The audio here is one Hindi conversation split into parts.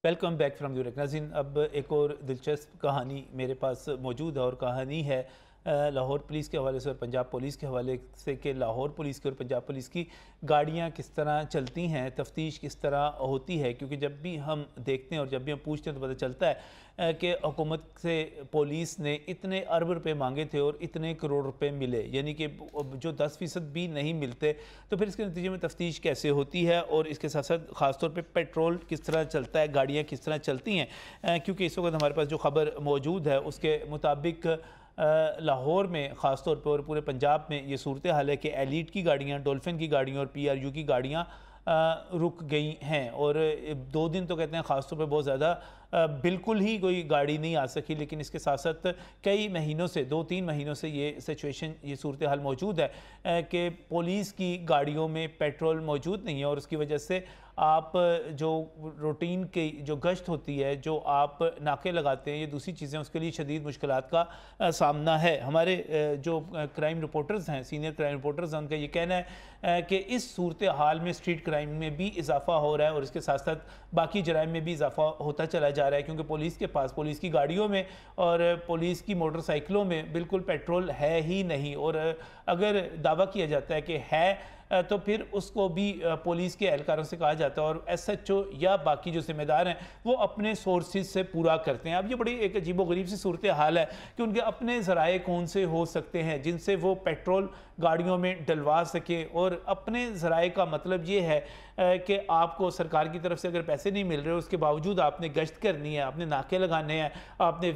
वेलकम बैक फ्रॉम यूरक नाज़रीन। अब एक और दिलचस्प कहानी मेरे पास मौजूद है और कहानी है लाहौर पुलिस के हवाले से और पंजाब पुलिस के हवाले से कि लाहौर पुलिस की और पंजाब पुलिस की गाड़ियां किस तरह चलती हैं, तफ्तीश किस तरह होती है। क्योंकि जब भी हम देखते हैं और जब भी हम पूछते हैं तो पता चलता है कि हुकूमत से पुलिस ने इतने अरब रुपए मांगे थे और इतने करोड़ रुपए मिले, यानी कि जो 10% भी नहीं मिलते। तो फिर इसके नतीजे में तफ्तीश कैसे होती है और इसके साथ साथ ख़ासतौर पर पेट्रोल किस तरह चलता है, गाड़ियाँ किस तरह चलती हैं। क्योंकि इस वक्त हमारे पास जो ख़बर मौजूद है उसके मुताबिक लाहौर में ख़ास तौर पर और पूरे पंजाब में ये सूरत हाल है कि एलीट की गाड़ियाँ, डॉल्फिन की गाड़ियाँ और PRU की गाड़ियाँ रुक गई हैं। और 2 दिन तो कहते हैं ख़ास तौर पे बहुत ज़्यादा बिल्कुल ही कोई गाड़ी नहीं आ सकी। लेकिन इसके साथ साथ कई महीनों से 2-3 महीनों से ये सिचुएशन, ये सूरत हाल मौजूद है कि पुलिस की गाड़ियों में पेट्रोल मौजूद नहीं है। और उसकी वजह से आप जो रूटीन की जो गश्त होती है, जो आप नाके लगाते हैं, ये दूसरी चीज़ें, उसके लिए शदीद मुश्किलात का सामना है। हमारे जो क्राइम रिपोर्टर्स हैं, सीनियर क्राइम रिपोर्टर्स हैं, उनका ये कहना है कि इस सूरत हाल में स्ट्रीट क्राइम में भी इजाफा हो रहा है और इसके साथ साथ बाकी जराइम में भी इजाफा होता चला जा रहा है। क्योंकि पुलिस के पास, पुलिस की गाड़ियों में और पुलिस की मोटरसाइकिलों में बिल्कुल पेट्रोल है ही नहीं। और अगर दावा किया जाता है कि है तो फिर उसको भी पुलिस के एहलकारों से कहा जाता है और SHO या बाकी जो जिम्मेदार हैं वो अपने सोर्सेज से पूरा करते हैं। अब ये बड़ी एक अजीबोगरीब सी सूरत हाल है कि उनके अपने ज़राए कौन से हो सकते हैं जिनसे वो पेट्रोल गाड़ियों में डलवा सकें। और अपने ज़राए का मतलब ये है कि आपको सरकार की तरफ से अगर पैसे नहीं मिल रहे, उसके बावजूद आपने गश्त करनी है, आपने नाके लगाने हैं, आपने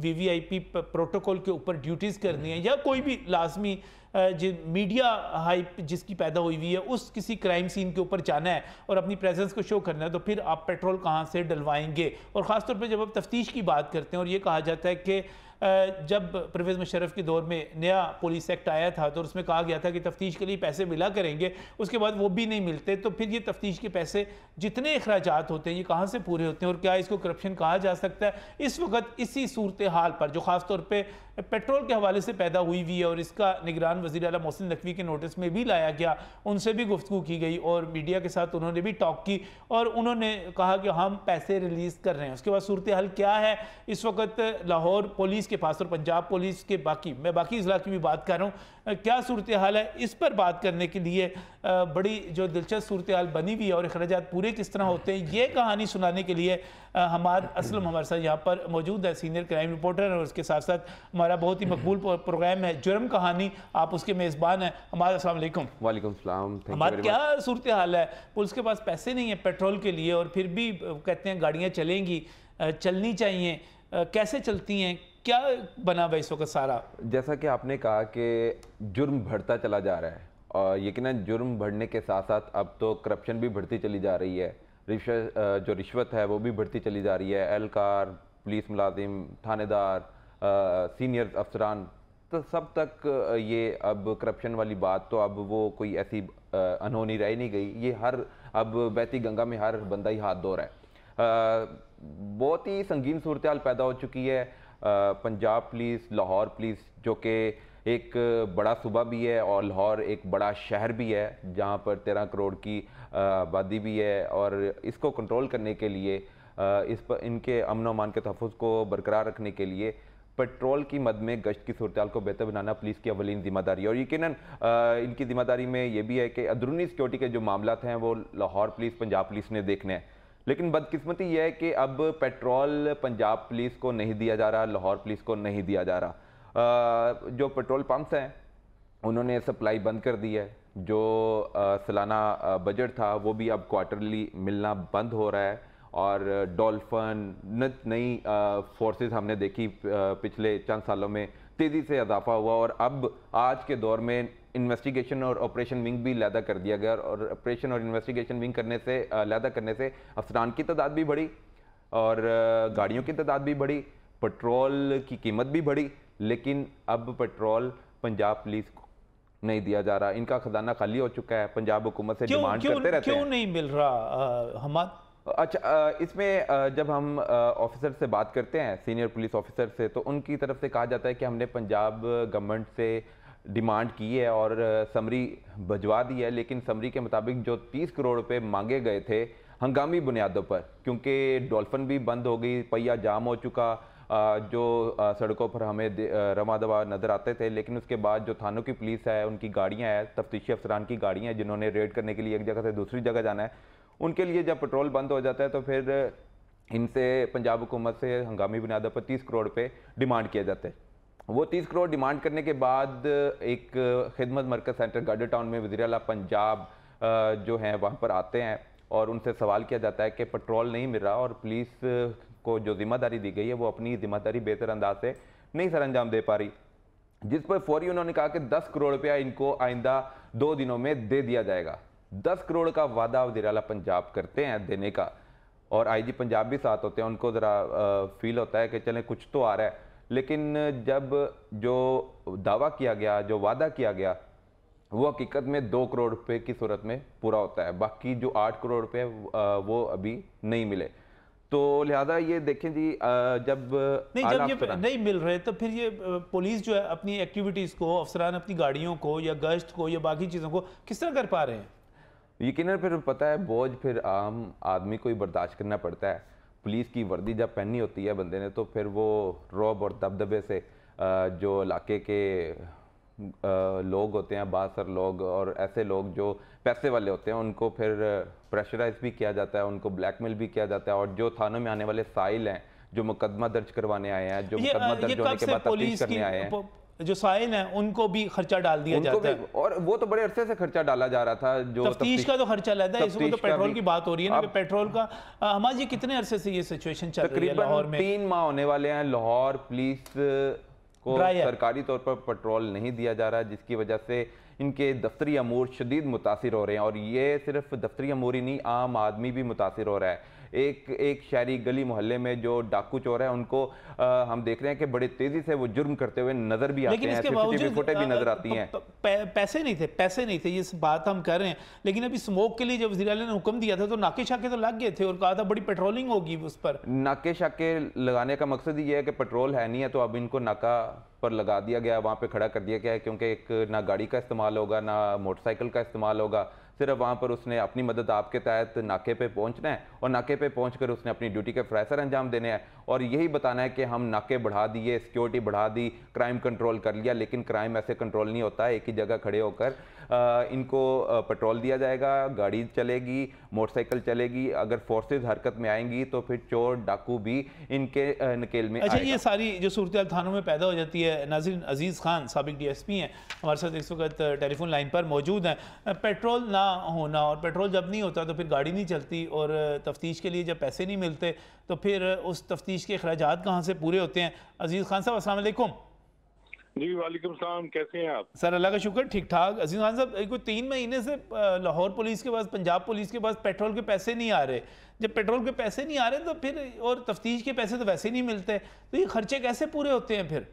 VVIP प्रोटोकॉल के ऊपर ड्यूटीज़ करनी है, या कोई भी लाजमी जो मीडिया हाइप जिसकी पैदा हुई हुई है उस किसी क्राइम सीन के ऊपर जाना है और अपनी प्रेजेंस को शो करना है, तो फिर आप पेट्रोल कहाँ से डलवाएंगे। और ख़ासतौर पे जब आप तफ्तीश की बात करते हैं और ये कहा जाता है कि जब परवेज़ मुशर्रफ के दौर में नया पुलिस एक्ट आया था तो उसमें कहा गया था कि तफ्तीश के लिए पैसे मिला करेंगे, उसके बाद वो भी नहीं मिलते, तो फिर ये तफ्तीश के पैसे जितने अखराजात होते हैं ये कहाँ से पूरे होते हैं और क्या इसको करप्शन कहा जा सकता है। इस वक्त इसी सूरत हाल पर जो ख़ास तौर पर पेट्रोल के हवाले से पैदा हुई हुई है और इसका निगरान वज़ीर आला मोहसिन नकवी के नोटिस में भी लाया गया, उनसे भी गुफ्तगू की गई और मीडिया के साथ उन्होंने भी टॉक की और उन्होंने कहा कि हम पैसे रिलीज़ कर रहे हैं। उसके बाद सूरत हाल क्या है इस वक्त लाहौर पुलिस के पास और पंजाब पुलिस के मैं बाकी अजला की भी बात कर रहा हूँ, क्या सूरत हाल है, इस पर बात करने के लिए बड़ी जो दिलचस्प सूरत हाल बनी हुई है और अखराजात पूरे किस तरह होते हैं, ये कहानी सुनाने के लिए हमाद असलम हमारे साथ यहाँ पर मौजूद है, सीनियर क्राइम रिपोर्टर। और उसके साथ साथ हमारा बहुत ही मकबूल प्रोग्राम है जुर्म कहानी, आप उसके मेज़बान हैं। हमाद अस्सलाम वालेकुम। वालेकुम सलाम। हमाद, क्या सूरत हाल है, पुलिस के पास पैसे नहीं है पेट्रोल के लिए और फिर भी कहते हैं गाड़ियाँ चलेंगी, चलनी चाहिए, कैसे चलती हैं, क्या बना हुआ इस वक्त सारा? जैसा कि आपने कहा कि जुर्म बढ़ता चला जा रहा है और यकीनन जुर्म बढ़ने के साथ साथ अब तो करप्शन भी बढ़ती चली जा रही है। जो रिश्वत है वो भी बढ़ती चली जा रही है। एहलकार, पुलिस मुलाजिम, थानेदार, सीनियर अफसरान, तो सब तक ये अब करप्शन वाली बात तो अब वो कोई ऐसी अनहोनी रह नहीं गई। ये हर अब बहती गंगा में हर बंदा ही हाथ धो रहा है। बहुत ही संगीन सूरत हाल पैदा हो चुकी है। पंजाब पुलिस, लाहौर पुलिस, जो कि एक बड़ा सूबा भी है और लाहौर एक बड़ा शहर भी है जहाँ पर 13 करोड़ की आबादी भी है, और इसको कंट्रोल करने के लिए, इस पर इनके अमन व अमान के तहफ़्फ़ुज़ को बरकरार रखने के लिए पेट्रोल की मद में गश्त की सूरत हाल को बेहतर बनाना पुलिस की अवलीन ज़िम्मेदारी है। और यकीनन इनकी ज़िम्मेदारी में ये भी है कि अंदरूनी सिक्योरिटी के जो मामलात हैं वो लाहौर पुलिस, पंजाब पुलिस ने देखने हैं। लेकिन बदकिस्मती यह है कि अब पेट्रोल पंजाब पुलिस को नहीं दिया जा रहा, लाहौर पुलिस को नहीं दिया जा रहा। जो पेट्रोल पंप्स हैं उन्होंने सप्लाई बंद कर दी है। जो सालाना बजट था वो भी अब क्वार्टरली मिलना बंद हो रहा है। और डॉल्फिन नई फोर्सेस हमने देखी पिछले चंद सालों में तेज़ी से इजाफा हुआ और अब आज के दौर में इन्वेस्टिगेशन और ऑपरेशन विंग भी लैदा कर दिया गया। और ऑपरेशन और इन्वेस्टिगेशन विंग करने से लैदा करने से अफसरान की तादाद भी बढ़ी और गाड़ियों की तादाद भी बढ़ी, पेट्रोल की कीमत भी बढ़ी। लेकिन अब पेट्रोल पंजाब पुलिस को नहीं दिया जा रहा, इनका खजाना खाली हो चुका है। पंजाब हुकूमत से डिमांड करते रहते हैं। क्यों नहीं मिल रहा हमाद? अच्छा, इसमें जब हम ऑफिसर से बात करते हैं, सीनियर पुलिस ऑफिसर से, तो उनकी तरफ से कहा जाता है कि हमने पंजाब गवर्नमेंट से डिमांड की है और समरी भिजवा दी है, लेकिन समरी के मुताबिक जो 30 करोड़ रुपए मांगे गए थे हंगामी बुनियादों पर, क्योंकि डॉल्फिन भी बंद हो गई, पहिया जाम हो चुका, जो सड़कों पर हमें रवा दवा नज़र आते थे। लेकिन उसके बाद जो थानों की पुलिस है, उनकी गाड़ियाँ हैं, तफ्तीशी अफसरान की गाड़ियाँ हैं जिन्होंने रेड करने के लिए एक जगह से दूसरी जगह जाना है, उनके लिए जब पेट्रोल बंद हो जाता है तो फिर इनसे पंजाब हुकूमत से हंगामी बुनियादों पर 30 करोड़ रुपये डिमांड किए जाते हैं। वो 30 करोड़ डिमांड करने के बाद एक खिदमत मरकज़ सेंटर गार्डर टाउन में वज़ीर आला पंजाब जो हैं वहाँ पर आते हैं और उनसे सवाल किया जाता है कि पेट्रोल नहीं मिल रहा और पुलिस को जो जिम्मेदारी दी गई है वो अपनी जिम्मेदारी बेहतर अंदाज से नहीं सर अंजाम दे पा रही, जिस पर फौरी उन्होंने कहा कि 10 करोड़ रुपया इनको आइंदा 2 दिनों में दे दिया जाएगा। 10 करोड़ का वादा वज़ीर आला पंजाब करते हैं देने का, और आईजी पंजाब भी साथ होते हैं, उनको ज़रा फील होता है कि चलें कुछ तो आ रहा है। लेकिन जब जो दावा किया गया, जो वादा किया गया, वो हकीकत में 2 करोड़ रुपए की सूरत में पूरा होता है, बाकी जो 8 करोड़ रुपए वो अभी नहीं मिले। तो लिहाजा ये देखें जी, जब नहीं, जब ये नहीं मिल रहे तो फिर ये पुलिस जो है अपनी एक्टिविटीज़ को, अफसरान अपनी गाड़ियों को या गश्त को या बाकी चीज़ों को किस तरह कर पा रहे हैं? यकीनन फिर पता है बोझ फिर आम आदमी को ही बर्दाश्त करना पड़ता है। पुलिस की वर्दी जब पहनी होती है बंदे ने, तो फिर वो रौब और दबदबे से जो इलाके के लोग होते हैं, बासर लोग और ऐसे लोग जो पैसे वाले होते हैं, उनको फिर प्रेशराइज भी किया जाता है, उनको ब्लैकमेल भी किया जाता है। और जो थानों में आने वाले साइल हैं, जो मुकदमा दर्ज करवाने आए हैं, जो मुकदमा दर्ज होने के बाद तफ्तीश करने आए हैं, जो साइल हैं उनको भी खर्चा डाल दिया जाता है, और वो तो बड़े अरसे से खर्चा डाला जा रहा था। जो तफ्तीश का तो खर्चा लगता है, इसमें तो पेट्रोल की बात हो रही है ना, कि पेट्रोल का हमारे ये कितने अरसे से ये सिचुएशन चल रही है लाहौर में? 3 माह होने वाले हैं। लाहौर पुलिस को सरकारी तौर पर पेट्रोल नहीं दिया जा रहा, जिसकी वजह से इनके दफ्तरी अमूर शदीद मुतासिर हो रहे हैं। और ये सिर्फ दफ्तरी अमूर ही नहीं, आम आदमी भी मुतासिर हो रहा है। एक शहरी गली मोहल्ले में जो डाकू चोर है, उनको हम देख रहे हैं कि बड़े तेजी से वो जुर्म करते हुए नजर भी आते हैं, सीसीटीवी फुटेज भी नजर आती हैं। पैसे नहीं थे, ये बात हम कर रहे हैं। लेकिन अभी स्मोक के लिए जब वज़ीर आला ने हुक्म दिया था तो नाके शाके तो लग गए थे और कहा था बड़ी पेट्रोलिंग होगी उस पर। नाके शाके लगाने का मकसद ही ये है कि पेट्रोल है नहीं है, तो अब इनको नाका पर लगा दिया गया, वहाँ पे खड़ा कर दिया गया है, क्योंकि एक ना गाड़ी का इस्तेमाल होगा, ना मोटरसाइकिल का इस्तेमाल होगा। सिर्फ वहाँ पर उसने अपनी मदद आपके तहत नाके पे पहुँचना है और नाके पे पहुँचकर उसने अपनी ड्यूटी के फ़राइज़ अंजाम देने हैं और यही बताना है कि हम नाके बढ़ा दिए, सिक्योरिटी बढ़ा दी, क्राइम कंट्रोल कर लिया। लेकिन क्राइम ऐसे कंट्रोल नहीं होता है। एक ही जगह खड़े होकर इनको पेट्रोल दिया जाएगा, गाड़ी चलेगी, मोटरसाइकिल चलेगी। अगर फोर्सेज हरकत में आएंगी तो फिर चोर डाकू भी इनके नकेल में अच्छा, आएगा। ये सारी जो सूरत थानों में पैदा हो जाती है। नाज़रीन, अजीज़ खान साबिक DSP हैं हमारे साथ इस वक्त टेलीफोन लाइन पर मौजूद हैं। पेट्रोल ना होना और पेट्रोल जब नहीं होता तो फिर गाड़ी नहीं चलती, और तफ्तीश के लिए जब पैसे नहीं मिलते तो फिर उस तफ्तीश के अखराजात कहाँ से पूरे होते हैं? अजीज़ खान साहब, अस्सलाम वालेकुम। जी वालेकुम सलाम, कैसे हैं आप? सर अल्लाह का शुक्र, ठीक ठाक। अजीज खान साहब, कोई 3 महीने से लाहौर पुलिस के पास, पंजाब पुलिस के पास पेट्रोल के पैसे नहीं आ रहे। जब पेट्रोल के पैसे नहीं आ रहे तो फिर, और तफ्तीश के पैसे तो वैसे नहीं मिलते, तो ये खर्चे कैसे पूरे होते हैं फिर?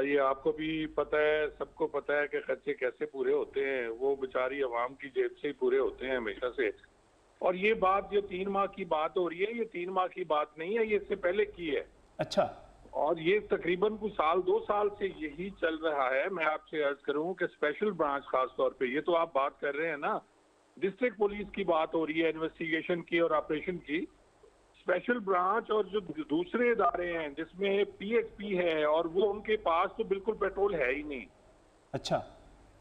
ये आपको भी पता है, सबको पता है कि खर्चे कैसे पूरे होते हैं। वो बेचारी अवाम की जेब से ही पूरे होते हैं हमेशा से। और ये बात जो 3 माह की बात हो रही है, ये 3 माह की बात नहीं है, ये इससे पहले की है। अच्छा। और ये तकरीबन कुछ साल 2 साल से यही चल रहा है। मैं आपसे अर्ज करूं कि स्पेशल ब्रांच खास तौर पे, ये तो आप बात कर रहे हैं ना, डिस्ट्रिक्ट पुलिस की बात हो रही है, इन्वेस्टिगेशन की और ऑपरेशन की। स्पेशल ब्रांच और जो दूसरे इदारे हैं जिसमें PHP है, और वो उनके पास तो बिल्कुल पेट्रोल है ही नहीं। अच्छा।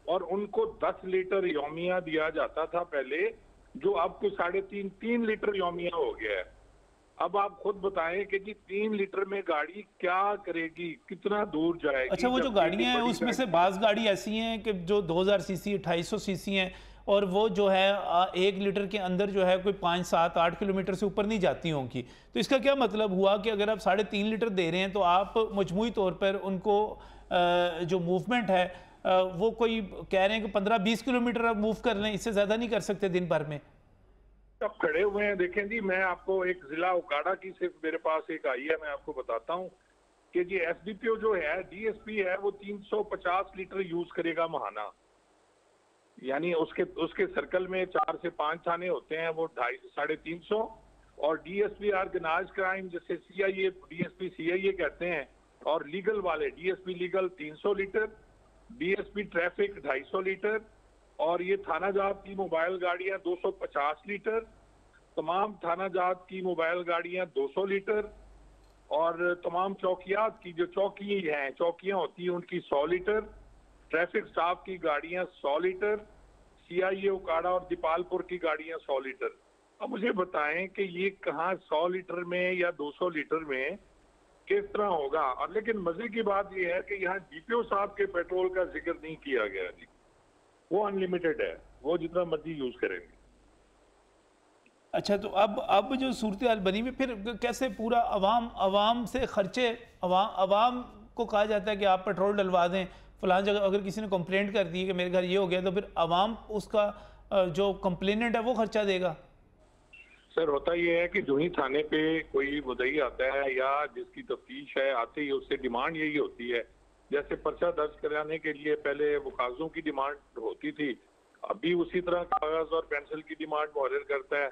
और उनको 10 लीटर योमिया दिया जाता था पहले, जो अब कुछ 3.5 लीटर योमिया हो गया है। अब आप खुद बताएं कि जी 3 लीटर में गाड़ी क्या करेगी, कितना दूर जाएगी? अच्छा, वो जो गाड़ियां हैं उसमें से बाज़ गाड़ी ऐसी हैं कि जो 2000 सीसी 2800 सीसी हैं, और वो जो है 1 लीटर के अंदर जो है कोई 5, 7, 8 किलोमीटर से ऊपर नहीं जाती होंगी। तो इसका क्या मतलब हुआ कि अगर आप 3.5 लीटर दे रहे हैं तो आप मजमूई तौर पर उनको जो मूवमेंट है वो कोई कह रहे हैं कि 15-20 किलोमीटर आप मूव कर लें, इससे ज़्यादा नहीं कर सकते दिन भर में? अब खड़े हुए हैं, देखें जी, मैं आपको एक जिला उकाड़ा की सिर्फ मेरे पास एक आई है, मैं आपको बताता हूँ कि जी SDPO जो है, DSP है, वो 350 लीटर यूज करेगा महाना। यानी उसके सर्कल में 4 से 5 थाने होते हैं, वो 250 से 350। और DSP ऑर्गेनाइज्ड क्राइम, जैसे CIA, DSP CIA कहते हैं, और लीगल वाले DSP legal 300 litre, DSP traffic 250 litre, और ये थाना जात की मोबाइल गाड़ियां 250 लीटर, तमाम थाना जात की मोबाइल गाड़ियां 200 लीटर, और तमाम चौकियात की जो चौकियां होती हैं उनकी 100 लीटर, ट्रैफिक स्टाफ की गाड़ियां 100 लीटर, सीआईए उकाड़ा और दीपालपुर की गाड़ियां 100 लीटर। अब मुझे बताएं कि ये कहाँ 100 लीटर में या 200 लीटर में किस तरह होगा। और लेकिन मजे की बात यह है कि यहाँ डीपीओ साहब के पेट्रोल का जिक्र नहीं किया गया जी, वो अनलिमिटेड है, वो जितना मर्जी यूज करेंगे। अच्छा, तो अब जो सूरत हाल बनी हुई, फिर कैसे पूरा अवाम से खर्चे, अवाम को कहा जाता है कि आप पेट्रोल डलवा दें फलां जगह, अगर किसी ने कंप्लेंट कर दी है कि मेरे घर ये हो गया, तो फिर अवाम उसका जो कंप्लेनेंट है वो खर्चा देगा। सर होता यह है कि जो ही थाने पे कोई मुद्दई आता है या जिसकी तफ्तीश है, आते ही उससे डिमांड यही होती है, जैसे पर्चा दर्ज कराने के लिए पहले वो कागजों की डिमांड होती थी, अभी उसी तरह कागज और पेंसिल की डिमांड मुहर्रिर करता है।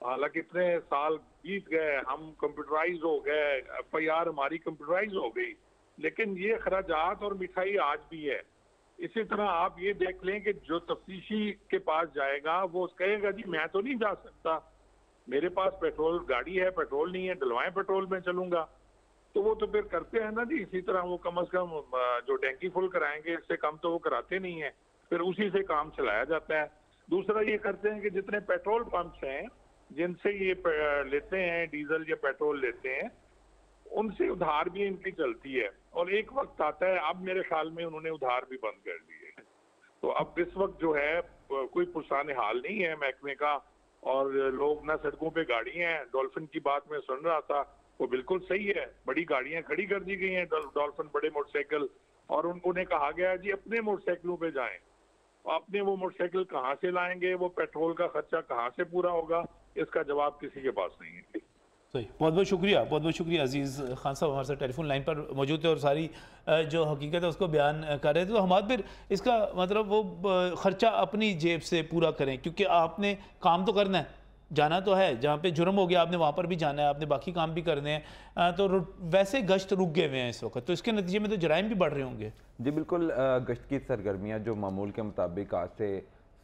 हालांकि इतने साल बीत गए, हम कंप्यूटराइज हो गए, एफआईआर हमारी कंप्यूटराइज हो गई, लेकिन ये खराजात और मिठाई आज भी है। इसी तरह आप ये देख लें कि जो तफ्तीशी के पास जाएगा वो कहेगा जी मैं तो नहीं जा सकता, मेरे पास पेट्रोल गाड़ी है, पेट्रोल नहीं है, डलवाएं पेट्रोल में चलूंगा। तो वो तो फिर करते हैं ना जी। इसी तरह वो कम से कम जो टैंकी फुल कराएंगे, इससे कम तो वो कराते नहीं है, फिर उसी से काम चलाया जाता है। दूसरा ये करते हैं कि जितने पेट्रोल पंप्स हैं जिनसे ये लेते हैं डीजल या पेट्रोल लेते हैं, उनसे उधार भी इनकी चलती है, और एक वक्त आता है, अब मेरे ख्याल में उन्होंने उधार भी बंद कर दिए। तो अब इस वक्त जो है कोई पुरसाने हाल नहीं है महकमे का, और लोग ना सड़कों पे गाड़ियां हैं। डॉल्फिन की बात मैं सुन रहा था, वो बिल्कुल सही है, बड़ी गाड़ियां खड़ी कर दी गई हैं, डॉल्फिन बड़े मोटरसाइकिल, और उन्हें कहा गया जी अपने मोटरसाइकिलों पे जाएं। अपने वो मोटरसाइकिल कहाँ से लाएंगे, वो पेट्रोल का खर्चा कहाँ से पूरा होगा, इसका जवाब किसी के पास नहीं है। सही, बहुत बहुत शुक्रिया अजीज़ खान साहब हमारे साथ टेलीफोन लाइन पर मौजूद थे और सारी जो हकीकत है उसको बयान कर रहे थे। तो हम फिर इसका मतलब वो ख़र्चा अपनी जेब से पूरा करें, क्योंकि आपने काम तो करना है, जाना तो है, जहाँ पे जुर्म हो गया आपने वहाँ पर भी जाना है, आपने बाकी काम भी करने हैं। तो वैसे गश्त रुक गए हुए हैं इस वक्त, तो इसके नतीजे में तो जराइम भी बढ़ रहे होंगे। जी बिल्कुल, गश्त की सरगर्मियाँ जो मामूल के मुताबिक आज से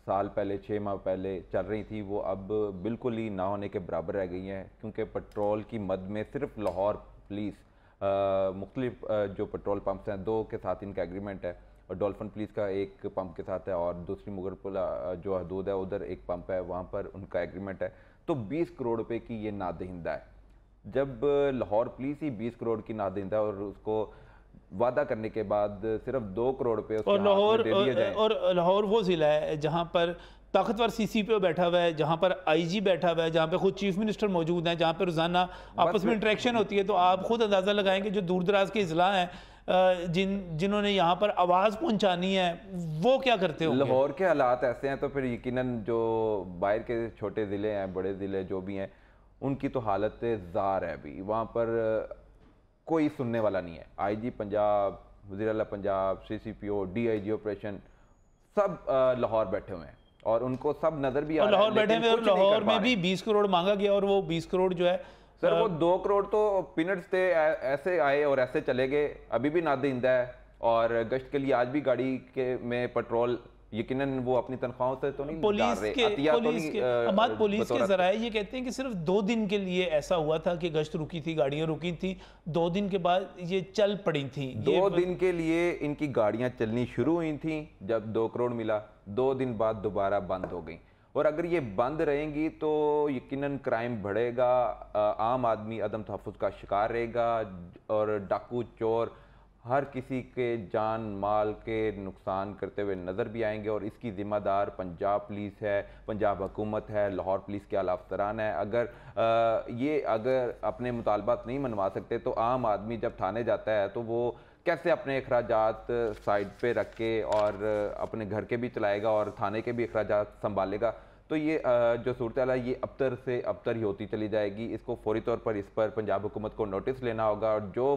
साल पहले 6 माह पहले चल रही थी, वो अब बिल्कुल ही ना होने के बराबर रह गई हैं, क्योंकि पेट्रोल की मद में सिर्फ लाहौर पुलिस मुख्तलिफ जो पेट्रोल पंप्स हैं 2 के साथ इनका एग्रीमेंट है, और डॉल्फिन पुलिस का एक पंप के साथ है, और दूसरी मुगलपुरा जो हदूद है उधर एक पंप है, वहाँ पर उनका एग्रीमेंट है। तो 20 करोड़ रुपए की ये नादहिंदा है। जब लाहौर पुलिस ही 20 करोड़ की नादहिंदा, और उसको वादा करने के बाद सिर्फ 2 करोड़ रुपए उसके हाथ में दे दिए जाएं। और लाहौर वो ज़िला है जहाँ पर ताकतवर सीसीपीओ बैठा हुआ है, जहाँ पर आईजी बैठा हुआ है, जहाँ पे खुद चीफ मिनिस्टर मौजूद हैं, जहाँ पर रोज़ाना आपस में इंटरेक्शन होती है। तो आप खुद अंदाज़ा लगाएंगे जो दूर दराज के ज़िला हैं जिन्होंने यहाँ पर आवाज़ पहुँचानी है, वो क्या करते होंगे। लाहौर के हालात ऐसे हैं, तो फिर यकीनन जो बाहर के छोटे ज़िले हैं, बड़े ज़िले जो भी हैं, उनकी तो हालत ज़ार है। अभी वहाँ पर कोई सुनने वाला नहीं है। आईजी पंजाब, वज़ीर आला पंजाब, सीसीपीओ, डीआईजी ऑपरेशन सब लाहौर बैठे हुए हैं, और उनको सब नज़र भी आ रहा है। लाहौर बैठे हुए, और लाहौर में भी 20 करोड़ मांगा गया, और वो 20 करोड़ जो है सर वो 2 करोड़ तो पीनट्स थे, ऐसे आए और ऐसे चले गए। अभी भी नादहिंदा है, और गश्त के लिए आज भी गाड़ी के में पेट्रोल यकीनन वो अपनी तनख्वाहों से तो नहीं पुलिस के जराए ये कहते हैं कि सिर्फ 2 दिन के लिए ऐसा हुआ था कि गश्त रुकी थी, गाड़ियां रुकी थी, 2 दिन के बाद ये चल पड़ी थी। 2 दिन के लिए इनकी गाड़ियां चलनी शुरू हुई थी, जब 2 करोड़ मिला, 2 दिन बाद दोबारा बंद हो गई। और अगर ये बंद रहेंगी तो यकीनन क्राइम बढ़ेगा, आम आदमी अदम तहफ़्फ़ुज़ का शिकार रहेगा, और डाकू चोर हर किसी के जान माल के नुकसान करते हुए नज़र भी आएंगे। और इसकी ज़िम्मेदार पंजाब पुलिस है, पंजाब हुकूमत है, लाहौर पुलिस के आला अफसरान है। अगर अपने मुतालबात नहीं मनवा सकते, तो आम आदमी जब थाने जाता है तो वो कैसे अपने अखराजात साइड पे रख के और अपने घर के भी चलाएगा और थाने के भी अखराजात संभालेगा। तो ये जो सूरत हाल है ये अबतर से अबतर ही होती चली जाएगी। इसको फौरी तौर पर इस पर पंजाब हुकूमत को नोटिस लेना होगा, और जो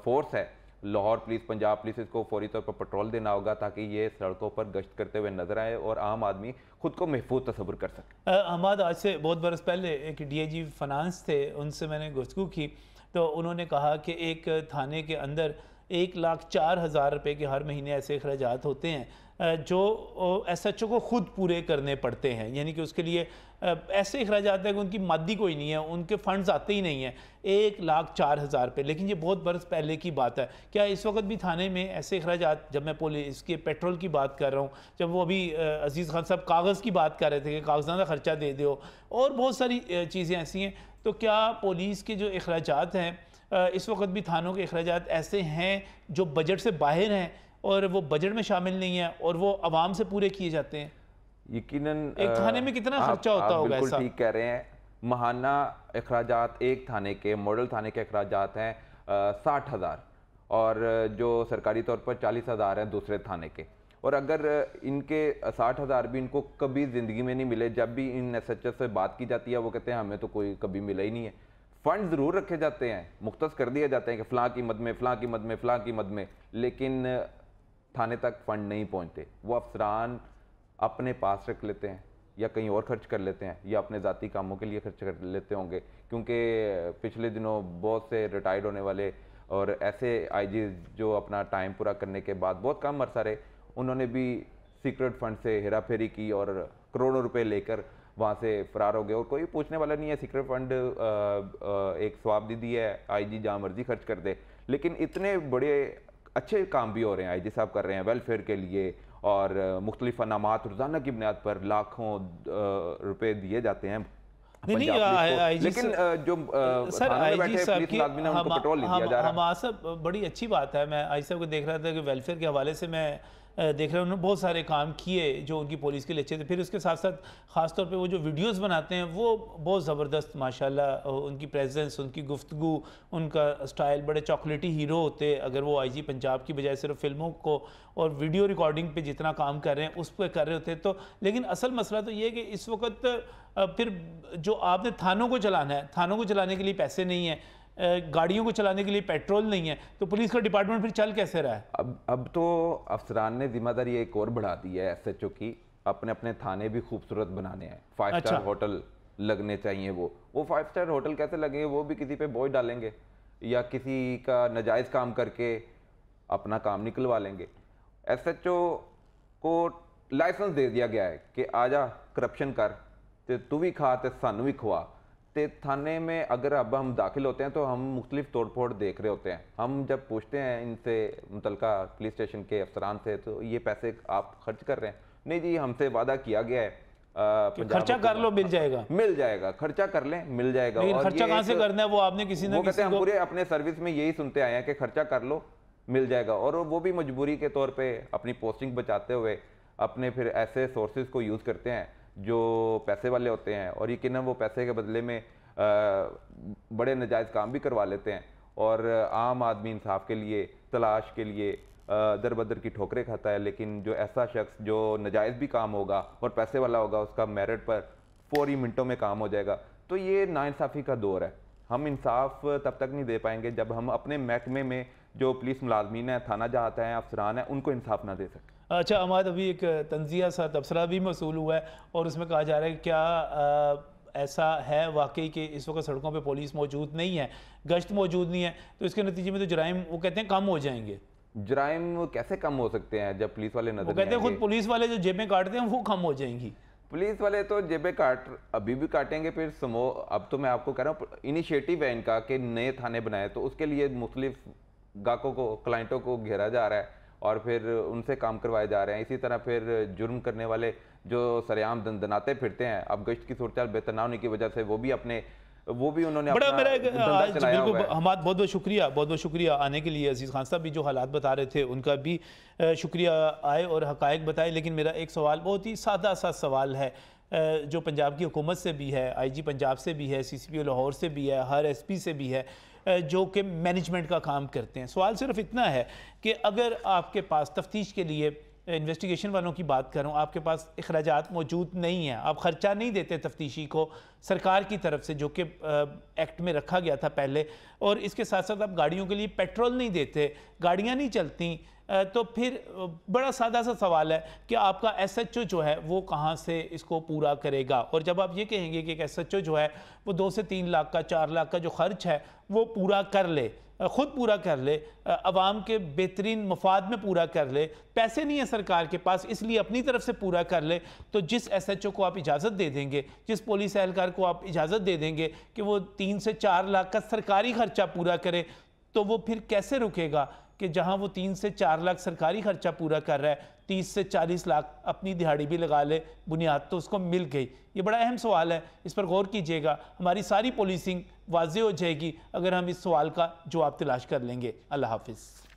फोर्स है लाहौर पुलिस, पंजाब पुलिस, इसको फौरी तौर पर पेट्रोल देना होगा, ताकि ये सड़कों पर गश्त करते हुए नजर आए और आम आदमी खुद को महफूज तस्वुर कर सके। अहमद, आज से बहुत बरस पहले एक डीआईजी फाइनेंस थे, उनसे मैंने गुफ्तगू की, तो उन्होंने कहा कि एक थाने के अंदर 1,04,000 रुपये के हर महीने ऐसे अखराजात होते हैं जो SHO को खुद पूरे करने पड़ते हैं, यानी कि उसके लिए ऐसे अखराजात है कि उनकी मादी कोई नहीं है, उनके फंड्स आते ही नहीं हैं 1,04,000 पे। लेकिन ये बहुत बरस पहले की बात है। क्या इस वक्त भी थाने में ऐसे अखराजात, जब मैं पुलिस के पेट्रोल की बात कर रहा हूँ, जब वो अभी अजीज़ खान साहब कागज़ की बात कर रहे थे कि कागज़ात का ख़र्चा दे दो, और बहुत सारी चीज़ें ऐसी हैं, तो क्या पुलिस के जो अखराजात हैं इस वक्त भी थानों के अखराजात ऐसे हैं जो बजट से बाहर हैं और वो बजट में शामिल नहीं है और वो आवाम से पूरे किए जाते हैं? यकीनन एक थाने में कितना खर्चा होता होगा? बिल्कुल ठीक कह रहे हैं। महाना अखराजात एक थाने के, मॉडल थाने के अखराजात हैं 60,000 और जो सरकारी तौर पर 40,000 हैं दूसरे थाने के। और अगर इनके 60,000 भी इनको कभी ज़िंदगी में नहीं मिले, जब भी इन SHO से बात की जाती है वो कहते हैं हमें तो कोई कभी मिला ही नहीं है। फ़ंड ज़रूर रखे जाते हैं, मुख्तस कर दिए जाते हैं कि फ़लाँ की मद में, फ़लाँ की मद में, फ़लाँ की मद में, लेकिन थाने तक फ़ंड नहीं पहुँचते। वो अफसरान अपने पास रख लेते हैं या कहीं और खर्च कर लेते हैं या अपने ज़ाती कामों के लिए खर्च कर लेते होंगे, क्योंकि पिछले दिनों बहुत से रिटायर्ड होने वाले और ऐसे IG जो अपना टाइम पूरा करने के बाद बहुत कम अरसा रहे, उन्होंने भी सीक्रेट फंड से हेरा फेरी की और करोड़ों रुपए लेकर वहाँ से फरार हो गए और कोई पूछने वाला नहीं है। सीक्रेट फंड एक स्वाब दीदी है, IG जहाँ मर्जी खर्च कर दे। लेकिन इतने बड़े अच्छे काम भी हो रहे हैं, IG साहब कर रहे हैं वेलफेयर के लिए, और मुख्तलिफ अनामात रोज़ाना की बुनियाद पर लाखों रुपए दिए जाते हैं। लेकिन जो सर IG साहब की उनको पेट्रोल नहीं दिया जा रहा। हमारा सब बड़ी अच्छी बात है। मैं IG साहब को देख रहा था कि वेलफेयर के हवाले से मैं देख रहा हूँ, उन्होंने बहुत सारे काम किए जो उनकी पुलिस के लिए अच्छे थे। फिर उसके साथ साथ ख़ास तौर पे वो जो वीडियोस बनाते हैं वो बहुत ज़बरदस्त, माशाल्लाह उनकी प्रेजेंस, उनकी गुफ्तगू, उनका स्टाइल, बड़े चॉकलेटी हीरो होते। अगर वो IG पंजाब की बजाय सिर्फ फिल्मों को और वीडियो रिकॉर्डिंग पे जितना काम कर रहे हैं उस पर कर रहे होते तो। लेकिन असल मसला तो ये है कि इस वक्त फिर जो आपने थानों को चलाना है, थानों को चलाने के लिए पैसे नहीं हैं, गाड़ियों को चलाने के लिए पेट्रोल नहीं है, तो पुलिस का डिपार्टमेंट फिर चल कैसे रहा है? अब तो अफसरान ने जिम्मेदारी एक और बढ़ा दी है SHO की, अपने अपने थाने भी खूबसूरत बनाने हैं। 5 स्टार होटल लगने चाहिए। वो 5 स्टार होटल कैसे लगेंगे? वो भी किसी पे बोझ डालेंगे या किसी का नाजायज़ काम करके अपना काम निकलवा लेंगे। SHO को लाइसेंस दे दिया गया है कि आजा करप्शन कर, तो तू भी खा तो सानू भी खुआ। तो थाने में अगर अब हम दाखिल होते हैं तो हम मुख्तलिफ तोड़ फोड़ देख रहे होते हैं। हम जब पूछते हैं इनसे, मुतलका पुलिस स्टेशन के अफसरान से, तो ये पैसे आप खर्च कर रहे हैं? नहीं जी, हमसे वादा किया गया है खर्चा कर लो मिल जाएगा, खर्चा कर लें मिल जाएगा। और खर्चा कहाँ से करना है वो आपने किसी ने कहते हैं, हम पूरे अपने सर्विस में यही सुनते आए हैं कि खर्चा कर लो मिल जाएगा। और वो भी मजबूरी के तौर पे अपनी पोस्टिंग बचाते हुए अपने फिर ऐसे सोर्सेज को यूज़ करते हैं जो पैसे वाले होते हैं, और यकीनन वो पैसे के बदले में बड़े नाजायज़ काम भी करवा लेते हैं। और आम आदमी इंसाफ के लिए, तलाश के लिए दर बदर की ठोकरें खाता है। लेकिन जो ऐसा शख्स जो नाजायज़ भी काम होगा और पैसे वाला होगा, उसका मेरिट पर फौरी मिनटों में काम हो जाएगा। तो ये नाइंसाफ़ी का दौर है। हम इंसाफ तब तक नहीं दे पाएंगे जब हम अपने महकमे में जो पुलिस मुलाजमीन हैं, थाना जहाते हैं, अफसरान हैं, उनको इंसाफ ना दे सकें। अच्छा अहमद, अभी एक तंजिया सा तबसरा भी मसूल हुआ है और उसमें कहा जा रहा है क्या ऐसा है वाकई कि इस वक्त सड़कों पे पुलिस मौजूद नहीं है, गश्त मौजूद नहीं है, तो इसके नतीजे में तो जराइम वो कहते हैं कम हो जाएंगे। जराइम कैसे कम हो सकते हैं जब पुलिस वाले नजर? वो कहते हैं खुद पुलिस वाले जो जेबें काटते हैं वो कम हो जाएंगी। पुलिस वाले तो जेबें अभी भी काटेंगे। फिर अब तो मैं आपको कह रहा हूँ, इनिशिएटिव है इनका कि नए थाने बनाए, तो उसके लिए मुख्तलिफ गाहकों को, क्लाइंटों को घेरा जा रहा है और फिर उनसे काम करवाए जा रहे हैं। इसी तरह फिर जुर्म करने वाले जो सरेआम दनाते फिरते हैं, अब गश्त की सूरत बेहतर ना होने की वजह से वो भी उन्होंने बड़ा अपना मेरा धंधा चलाया हुआ है। हमाद बहुत बहुत शुक्रिया आने के लिए। अजीज़ खान साहब भी जो हालात बता रहे थे उनका भी शुक्रिया आए और हकायक बताए। लेकिन मेरा एक सवाल, बहुत ही सादा सा सवाल है, जो पंजाब की हुकूमत से भी है, IG पंजाब से भी है, CCPO लाहौर से भी है, हर SP से भी है, जो कि मैनेजमेंट का काम करते हैं। सवाल सिर्फ इतना है कि अगर आपके पास तफ्तीश के लिए, इन्वेस्टिगेशन वालों की बात करूं, आपके पास अखराजात मौजूद नहीं हैं, आप ख़र्चा नहीं देते तफ्तीशी को सरकार की तरफ से जो कि एक्ट में रखा गया था पहले, और इसके साथ साथ आप गाड़ियों के लिए पेट्रोल नहीं देते, गाड़ियां नहीं चलती, तो फिर बड़ा सादा सा सवाल है कि आपका SHO जो है वो कहाँ से इसको पूरा करेगा। और जब आप ये कहेंगे कि एक SHO जो है वो 2 से 3 लाख का, 4 लाख का जो खर्च है वो पूरा कर ले, ख़ुद पूरा कर ले, अवाम के बेहतरीन मफाद में पूरा कर ले, पैसे नहीं है सरकार के पास इसलिए अपनी तरफ से पूरा कर ले, तो जिस SHO को आप इजाज़त दे देंगे, जिस पुलिस एहलकार को आप इजाज़त दे देंगे कि वो 3 से 4 लाख का सरकारी खर्चा पूरा करे, तो वो फिर कैसे रुकेगा कि जहां वो 3 से 4 लाख सरकारी खर्चा पूरा कर रहा है, 30 से 40 लाख अपनी दिहाड़ी भी लगा ले, बुनियाद तो उसको मिल गई। ये बड़ा अहम सवाल है, इस पर गौर कीजिएगा। हमारी सारी पॉलिसिंग वाज़ेह हो जाएगी अगर हम इस सवाल का जवाब तलाश कर लेंगे। अल्लाह हाफिज़।